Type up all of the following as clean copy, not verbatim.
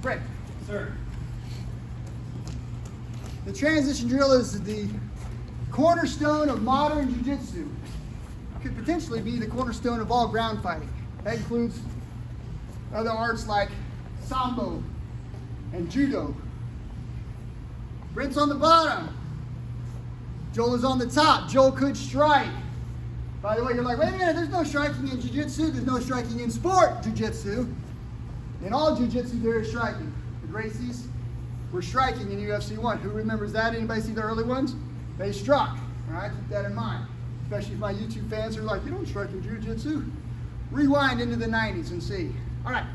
Break. Sir. The transition drill is the cornerstone of modern Jiu Jitsu. Could potentially be the cornerstone of all ground fighting. That includes other arts like Sambo and Judo. Brent's on the bottom. Joel is on the top. Joel could strike. By the way, you're like, wait a minute, there's no striking in Jiu Jitsu. There's no striking in sport Jiu Jitsu. In all Jiu Jitsu, there is striking. The Gracies were striking in UFC 1. Who remembers that? Anybody see the early ones? They struck. All right, keep that in mind. Especially if my YouTube fans are like, you don't strike in Jiu Jitsu. Rewind into the 90s and see. All right.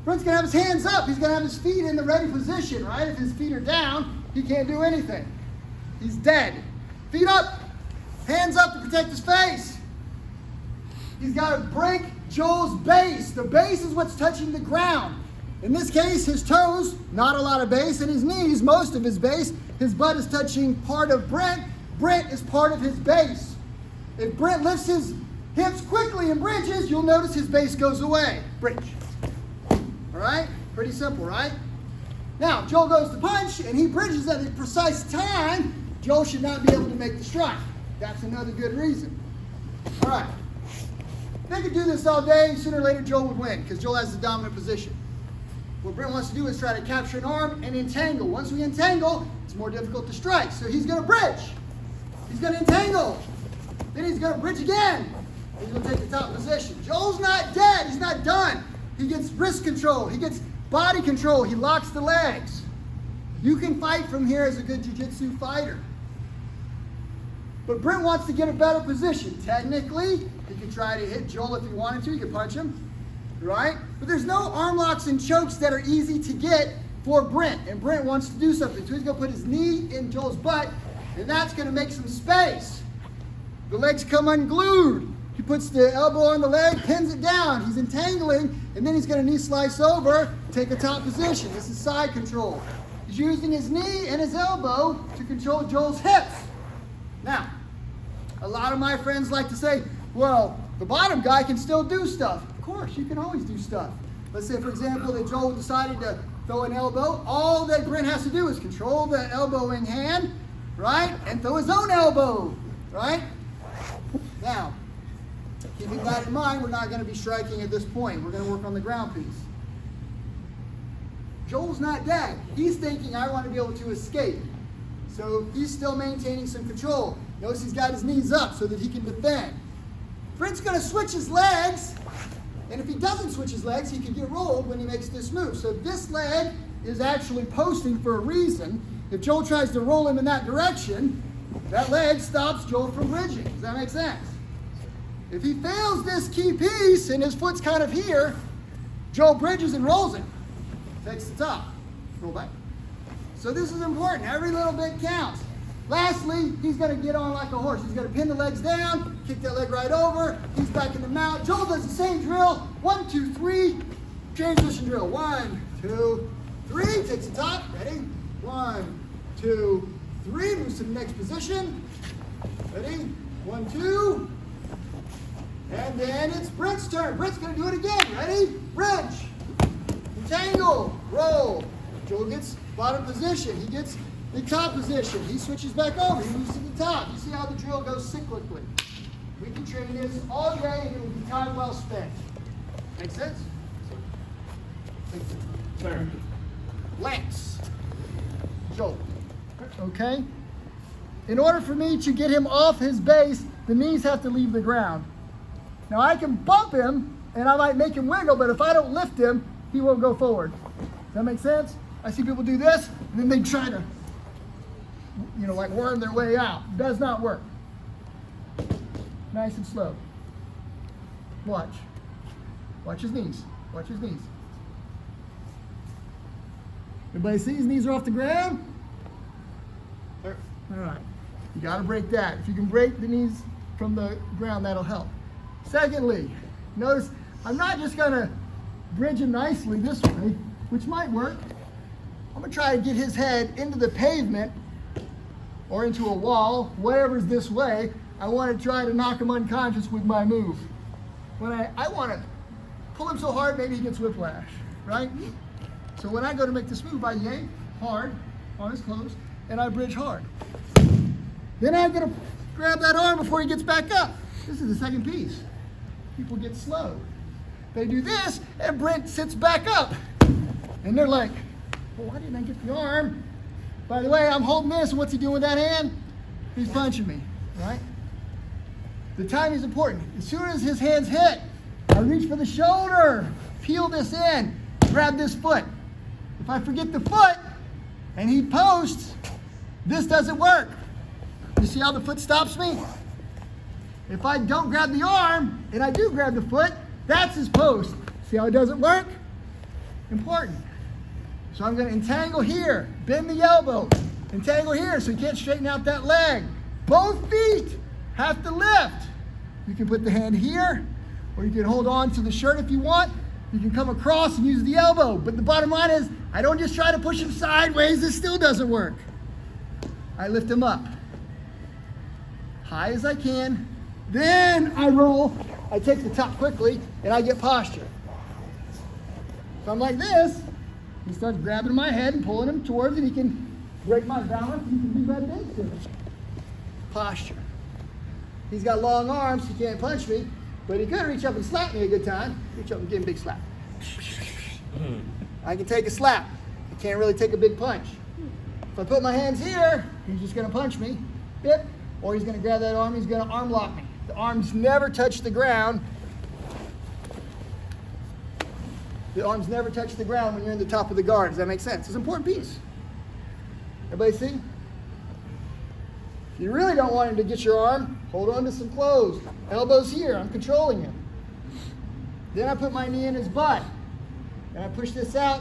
Brent's going to have his hands up. He's going to have his feet in the ready position, right? If his feet are down, he can't do anything. He's dead. Feet up. Hands up to protect his face. He's got to break Joel's base. The base is what's touching the ground. In this case, his toes, not a lot of base, and his knees, most of his base. His butt is touching part of Brent. Brent is part of his base. If Brent lifts his hips quickly and bridges, you'll notice his base goes away. Bridge. All right? Pretty simple, right? Now, Joel goes to punch, and he bridges at a precise time. Joel should not be able to make the strike. That's another good reason. All right. If they could do this all day, sooner or later Joel would win, because Joel has the dominant position. What Brent wants to do is try to capture an arm and entangle. Once we entangle, it's more difficult to strike. So he's going to bridge. He's going to entangle. Then he's going to bridge again. He's going to take the top position. Joel's not dead. He's not done. He gets wrist control. He gets body control. He locks the legs. You can fight from here as a good jiu-jitsu fighter. But Brent wants to get a better position. Technically, he could try to hit Joel if he wanted to. He could punch him, right? But there's no arm locks and chokes that are easy to get for Brent. And Brent wants to do something. So he's going to put his knee in Joel's butt, and that's going to make some space. The legs come unglued. He puts the elbow on the leg, pins it down. He's entangling, and then he's going to knee slice over, take a top position. This is side control. He's using his knee and his elbow to control Joel's hips. Now, a lot of my friends like to say, well, the bottom guy can still do stuff. Of course, you can always do stuff. Let's say, for example, that Joel decided to throw an elbow. All that Brent has to do is control the elbowing hand, right? And throw his own elbow, right? Now, keeping that in mind, we're not going to be striking at this point. We're going to work on the ground piece. Joel's not dead. He's thinking, I want to be able to escape. So he's still maintaining some control. Notice he's got his knees up so that he can defend. Brent's going to switch his legs, and if he doesn't switch his legs, he could get rolled when he makes this move. So this leg is actually posting for a reason. If Joel tries to roll him in that direction, that leg stops Joel from bridging. Does that make sense? If he fails this key piece and his foot's kind of here, Joel bridges and rolls him. Takes the top. Roll back. So this is important. Every little bit counts. Lastly, he's going to get on like a horse. He's going to pin the legs down, kick that leg right over. He's back in the mount. Joel does the same drill. 1, 2, 3. Transition drill. 1, 2, 3. Takes the top. Ready? 1, 2, 3. Moves to the next position. Ready? 1, 2. And then it's Brent's turn. Brent's going to do it again. Ready? Bridge. Entangle. Roll. Joel gets bottom position. He gets the top position. He switches back over. He moves to the top. You see how the drill goes cyclically. We can train this all day and it will be time well spent. Make sense? Sir. Lance. Joel. Okay? In order for me to get him off his base, the knees have to leave the ground. Now I can bump him and I might make him wiggle, but if I don't lift him, he won't go forward. Does that make sense? I see people do this, and then they try to, like worm their way out. Does not work. Nice and slow. Watch. Watch his knees. Watch his knees. Everybody see his knees are off the ground? All right. You got to break that. If you can break the knees from the ground, that'll help. Secondly, notice I'm not just going to bridge him nicely this way, which might work. I'm going to try to get his head into the pavement or into a wall, whatever's this way. I want to try to knock him unconscious with my move. When I want to pull him so hard maybe he gets whiplash, right? So when I go to make this move, I yank hard on his clothes and I bridge hard. Then I'm gonna grab that arm before he gets back up. This is the second piece. People get slow. They do this and Brent sits back up. And they're like, well, why didn't I get the arm? By the way, I'm holding this, and what's he doing with that hand? He's punching me, right? The timing is important. As soon as his hands hit, I reach for the shoulder, peel this in, grab this foot. If I forget the foot and he posts, this doesn't work. You see how the foot stops me? If I don't grab the arm and I do grab the foot, that's his post. See how it doesn't work? Important. So I'm going to entangle here, bend the elbow, entangle here so he can't straighten out that leg. Both feet have to lift. You can put the hand here, or you can hold on to the shirt if you want. You can come across and use the elbow. But the bottom line is, I don't just try to push him sideways. This still doesn't work. I lift him up, high as I can. Then I roll. I take the top quickly, and I get posture. If I'm like this, he starts grabbing my head and pulling him towards it. He can break my balance. He can be bedded into it. Posture. He's got long arms. He can't punch me, but he could reach up and slap me a good time. Reach up and give him a big slap. I can take a slap. I can't really take a big punch. If I put my hands here, he's just going to punch me. Bip. Or he's going to grab that arm. He's going to arm lock me. The arms never touch the ground. The arms never touch the ground when you're in the top of the guard. Does that make sense? It's an important piece. Everybody see? If you really don't want him to get your arm, hold on to some clothes. Elbows here. I'm controlling him. Then I put my knee in his butt. And I push this out.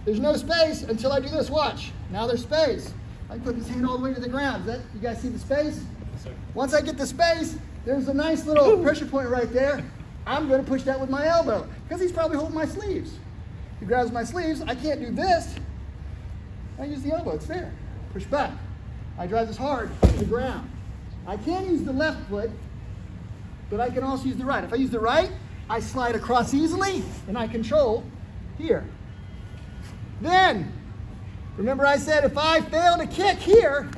There's no space until I do this. Watch. Now there's space. I can put this hand all the way to the ground. You guys see the space? Yes, sir. Once I get the space, there's a nice little pressure point right there. I'm going to push that with my elbow because he's probably holding my sleeves. He grabs my sleeves. I can't do this. I use the elbow. It's there. Push back. I drive this hard to the ground. I can use the left foot, but I can also use the right. If I use the right, I slide across easily, and I control here. Then, remember I said if I fail to kick here,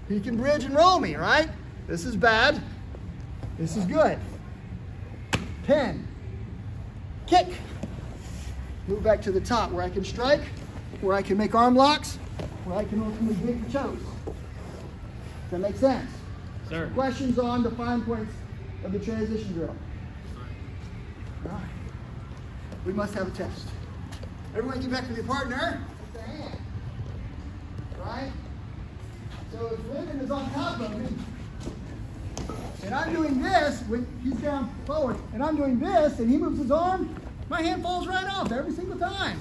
he can bridge and roll me, right? This is bad. This is good. 10. Kick. Move back to the top where I can strike, where I can make arm locks, where I can ultimately get the chokes. Does that make sense? Sir. Questions on the fine points of the transition drill? All right. We must have a test. Everyone get back with your partner. With the hand. Right? So if Lyndon is on top of me, and I'm doing this when he's down forward, and I'm doing this, and he moves his arm, my hand falls right off every single time.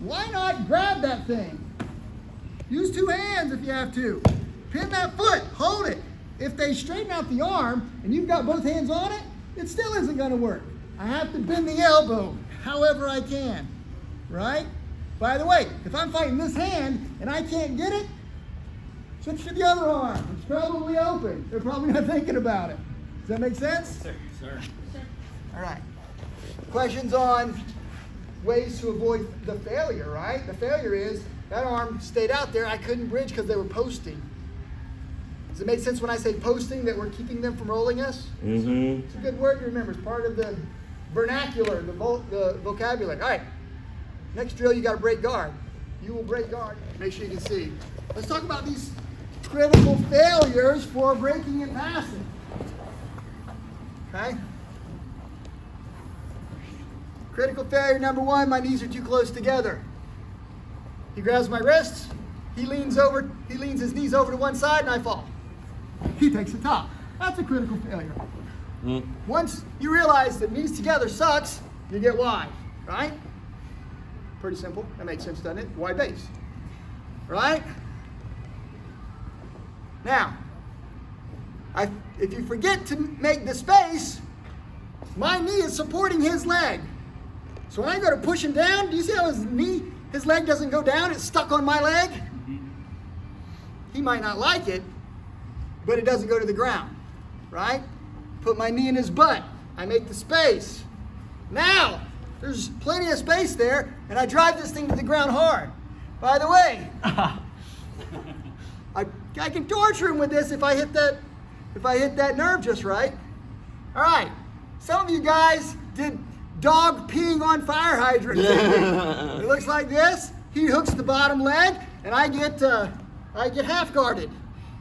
Why not grab that thing? Use two hands if you have to. Pin that foot, hold it. If they straighten out the arm, and you've got both hands on it, it still isn't gonna work. I have to bend the elbow however I can, right? By the way, if I'm fighting this hand, and I can't get it, switch to the other arm. It's probably open. They're probably not thinking about it. Does that make sense? Sir. Sir. All right. Questions on ways to avoid the failure, right? The failure is that arm stayed out there. I couldn't bridge because they were posting. Does it make sense when I say posting that we're keeping them from rolling us? Mm-hmm. It's a good word to remember. It's part of the vernacular, the vocabulary. All right. Next drill, you got to break guard. You will break guard. Make sure you can see. Let's talk about these critical failures for breaking and passing. Okay? Critical failure number one, my knees are too close together. He grabs my wrists, he leans his knees over to one side, and I fall. He takes the top. That's a critical failure. Once you realize that knees together sucks, you get wide, right? Pretty simple. That makes sense, doesn't it? Wide base. Right? Now, if you forget to make the space, my knee is supporting his leg. So when I go to push him down, do you see how his leg doesn't go down? It's stuck on my leg. He might not like it, but it doesn't go to the ground, right? Put my knee in his butt. I make the space. Now, there's plenty of space there, and I drive this thing to the ground hard. By the way, I can torture him with this if I hit that nerve just right. All right, some of you guys did dog peeing on fire hydrant. It looks like this. He hooks the bottom leg, and I get half guarded.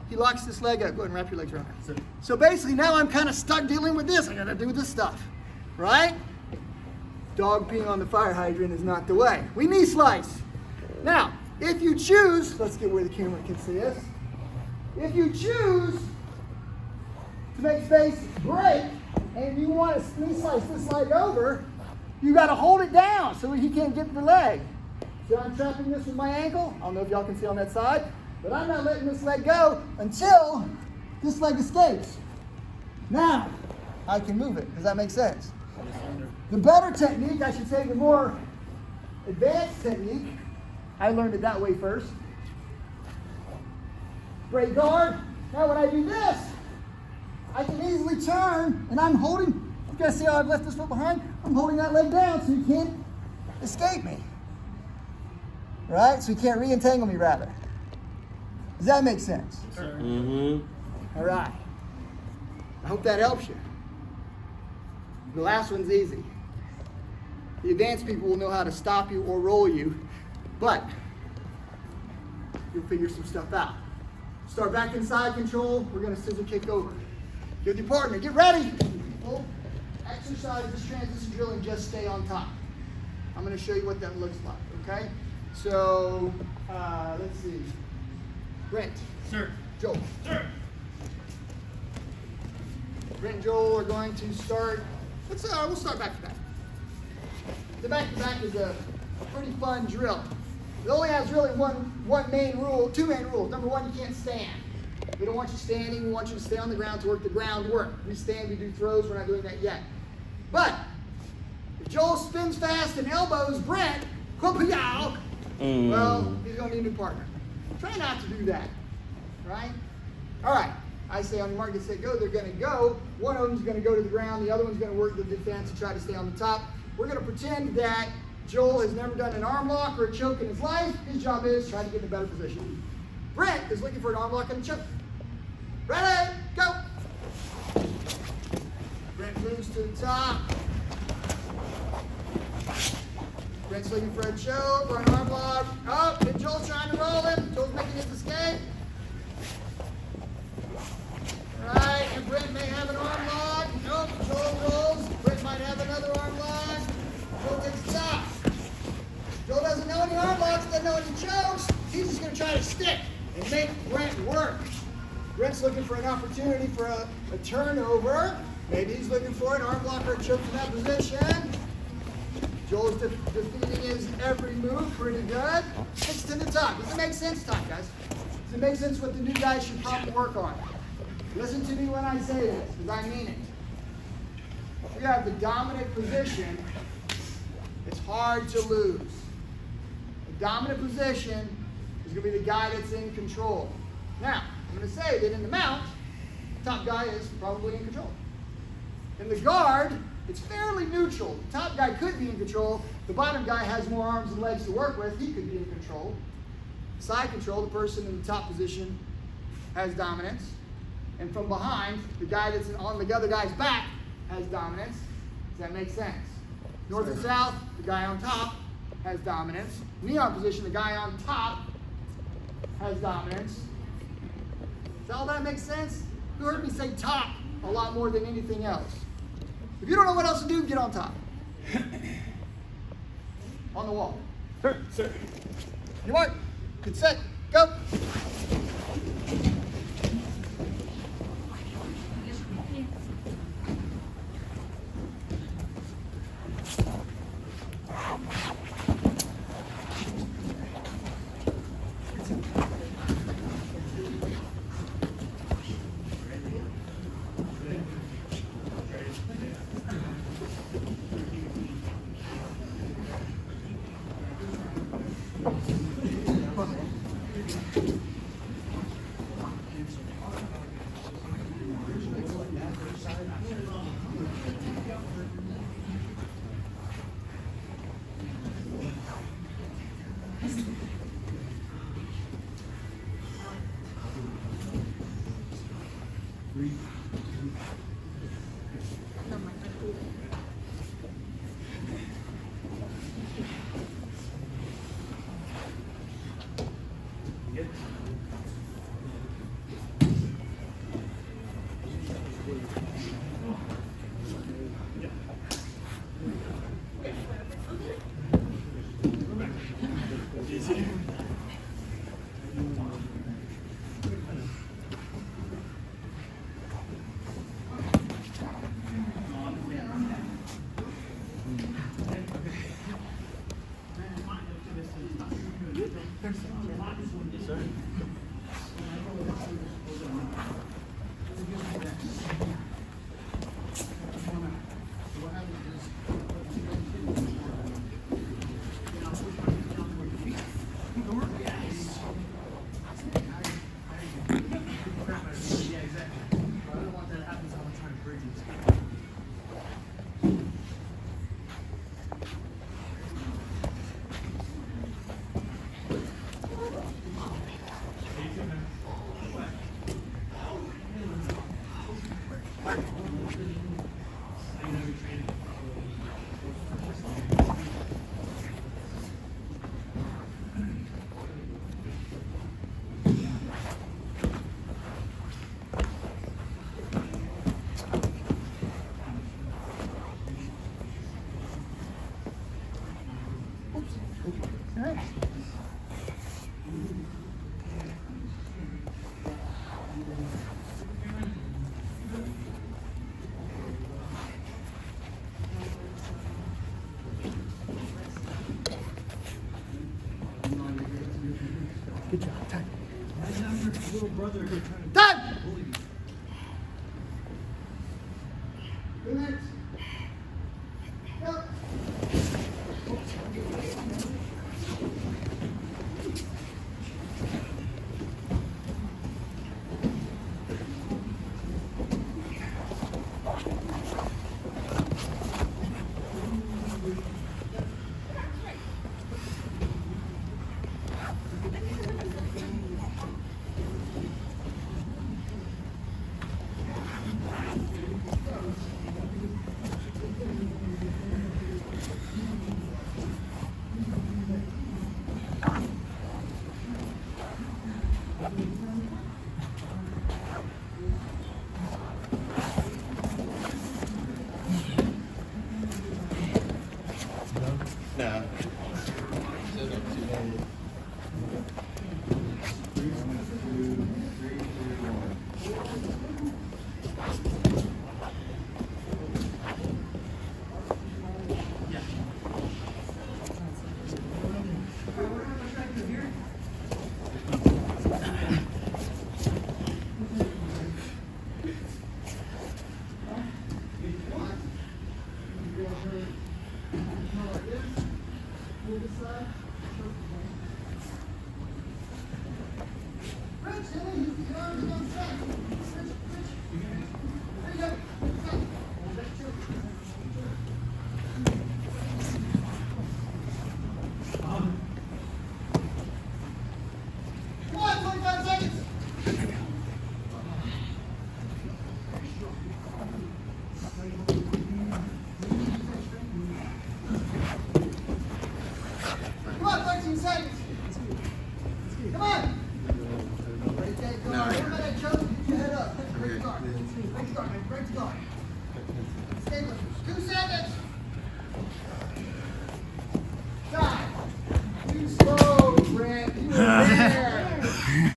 He locks this leg up. Go ahead and wrap your legs around it. So basically now I'm kind of stuck dealing with this. I gotta do this stuff, right? Dog peeing on the fire hydrant is not the way. We knee slice. Now, if you choose, let's get where the camera can see us. If you choose to make space break, and you want to knee slice this leg over, you got to hold it down so he can't get the leg. So I'm trapping this with my ankle. I don't know if y'all can see on that side, but I'm not letting this leg go until this leg escapes. Now, I can move it. Does that make sense? The better technique, I should say the more advanced technique, I learned it that way first. Break guard. Now when I do this, I can easily turn, and I'm holding, you guys see how I've left this foot behind? I'm holding that leg down so he can't escape me. Right? So he can't re-entangle me, rather. Does that make sense? Yes, sir. All right. I hope that helps you. The last one's easy. The advanced people will know how to stop you or roll you, but you'll figure some stuff out. Start back inside control. We're going to scissor kick over. Get with your partner. Get ready. People, exercise this transition drill and just stay on top. I'm going to show you what that looks like, okay? So, let's see. Brent. Sir. Joel. Sir. Brent and Joel are going to start. We'll start back to back. The back to back is a pretty fun drill. It only has really one main rule, two main rules. Number one, you can't stand. We don't want you standing. We want you to stay on the ground to work the ground work. We stand, we do throws. We're not doing that yet. But if Joel spins fast and elbows Brent, well, he's going to need a new partner. Try not to do that, right? All right. I say on your mark, get set, go. They're going to go. One of them is going to go to the ground. The other one's going to work the defense and try to stay on the top. We're going to pretend that Joel has never done an arm lock or a choke in his life. His job is try to get in a better position. Brent is looking for an arm lock and a choke. Ready, go. Brent moves to the top. Brent's looking for a choke or an arm lock. Oh, and Joel's trying to roll him. Joel's making his escape. All right, and Brent may have an arm lock. Nope, Joel rolls. Brent might have another arm lock. Joel gets top. Joel doesn't know any arm locks, doesn't know any chokes. He's just going to try to stick and make Brent work. Brent's looking for an opportunity for a turnover. Maybe he's looking for an arm lock or a choke in that position. Joel's defeating his every move pretty good. Six to the top. Does it make sense, guys? Does it make sense what the new guys should probably work on? Listen to me when I say this, because I mean it. If you have the dominant position, it's hard to lose. The dominant position is going to be the guy that's in control. Now, I'm going to say that in the mount, the top guy is probably in control. In the guard, it's fairly neutral. The top guy could be in control. The bottom guy has more arms and legs to work with. He could be in control. Side control, the person in the top position has dominance. And from behind, the guy that's on the other guy's back has dominance. Does that make sense? North and south, the guy on top has dominance. Neon position, the guy on top has dominance. Does all that make sense? You heard me say top a lot more than anything else. If you don't know what else to do, get on top. On the wall. Sir. Sir. You mark. Get set. Go. Okay. Good job. Time. Little brother who tried to Time. bully me. 2 minutes. Go. Nah. Come on, 25 seconds. Come on, 13 seconds. Come on. Break that guard. Remember that choke? Get your head up. Break the guard. Break the guard, man. Break the guard. Stay with it. 2 seconds.